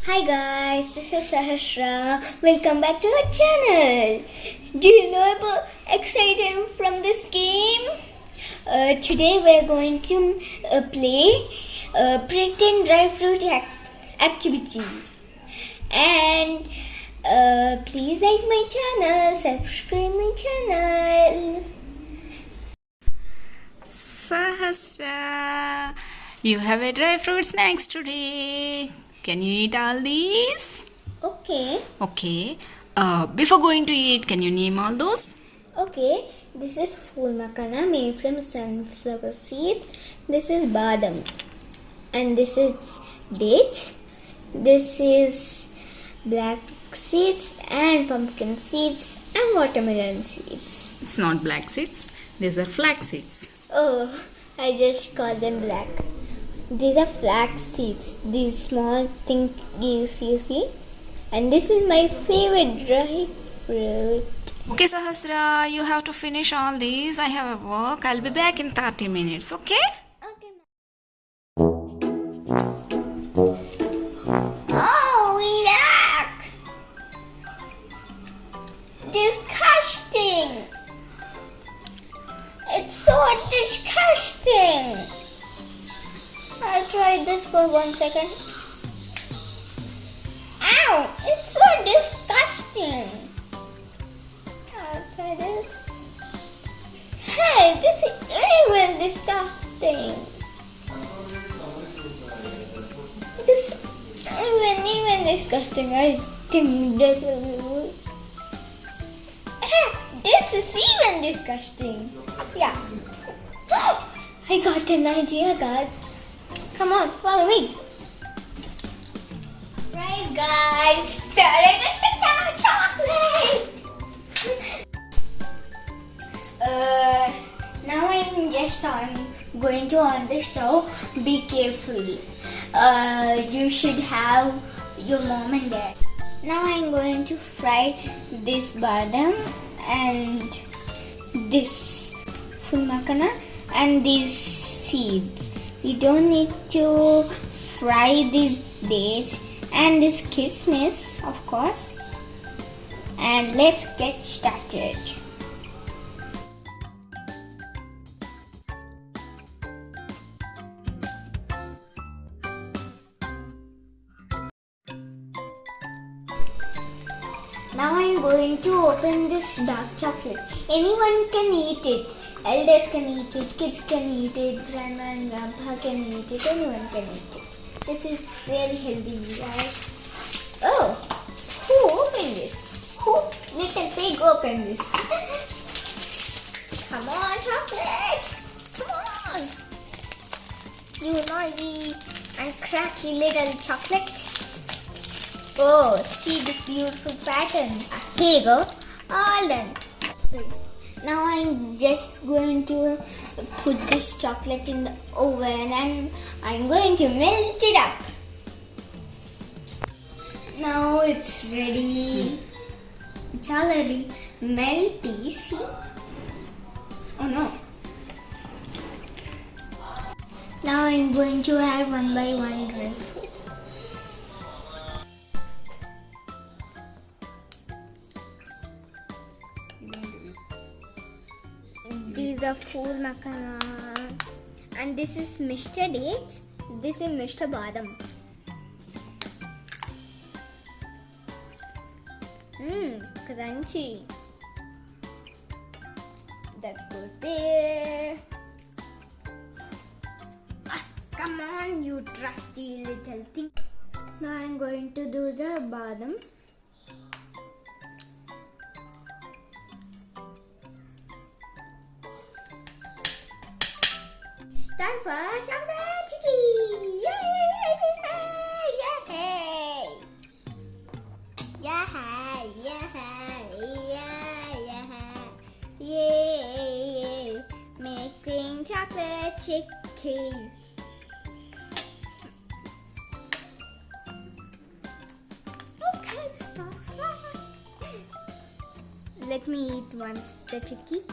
Hi guys, this is Sahasra. Welcome back to our channel. Do you know about exciting from this game? Today we're going to play pretend dry fruit activity. And please like my channel, subscribe my channel. Sahasra, you have a dry fruit snacks today. Can you eat all these? Okay. Okay. Before going to eat, can you name all those? Okay, this is full makana made from sunflower seeds. This is badam. And this is dates. This is black seeds and pumpkin seeds and watermelon seeds. It's not black seeds. These are flax seeds. Oh, I just call them black. These are flax seeds. These small things you see. And this is my favorite dry fruit. Okay, Sahasra, you have to finish all these. I have a work. I'll be back in 30 minutes, okay? Okay. Oh, yuck! Disgusting! It's so disgusting! I'll try this for 1 second. Ow! It's so disgusting! I'll try this. Hey, this is even disgusting! This even disgusting. I think this will be. This is even disgusting. Yeah. I got an idea, guys. Come on, follow me. Right, guys. Chocolate. Now I'm just going to on the stove. Be careful. You should have your mom and dad. Now I'm going to fry this badam and this full makana and these seeds. You don't need to fry these dates and this kismis, of course. And let's get started. Now I'm going to open this dark chocolate. Anyone can eat it. Elders can eat it, kids can eat it, grandma and grandpa can eat it, anyone can eat it. This is very healthy, guys. Oh, who opened this? Who little pig opened this? Come on, chocolate! Come on! You noisy and cracky little chocolate. Oh, see the beautiful pattern. Here you go. All done. Now I'm just going to put this chocolate in the oven and I'm going to melt it up. Now it's ready. It's already melty. See? Oh no. Now I'm going to add one by one dry fruits. These are full makana. And this is Mr. Dates. This is Mr. Badam. Crunchy. That goes there. Come on, you trusty little thing. Now I'm going to do the badam. Time for chocolate chicky! Yay! Making chocolate chicky. Okay, stop. Let me eat once the chicky.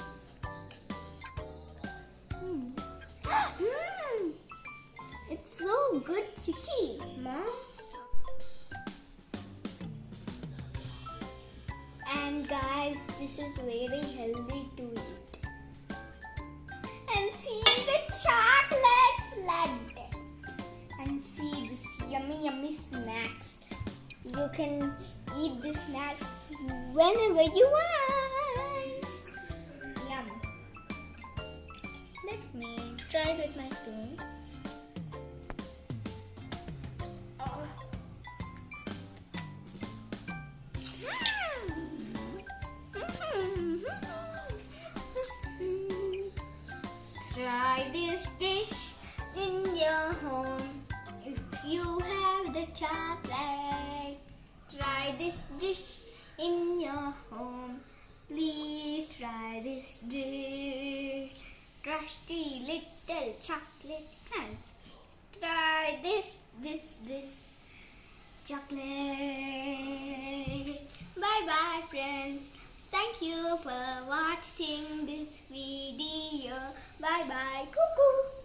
It's so good chicky, Mom. guys, this is very healthy to eat. And see the chocolate flood. And see this yummy snacks. You can eat the snacks whenever you want. Yum. Let me try it with my spoon. Oh. Try this dish in your home if you have the chocolate. Try this dish in your home. Please try this dish. Trusty little chocolate hands. Try this chocolate. Bye bye friends. Thank you for watching this video. Bye bye. Cuckoo.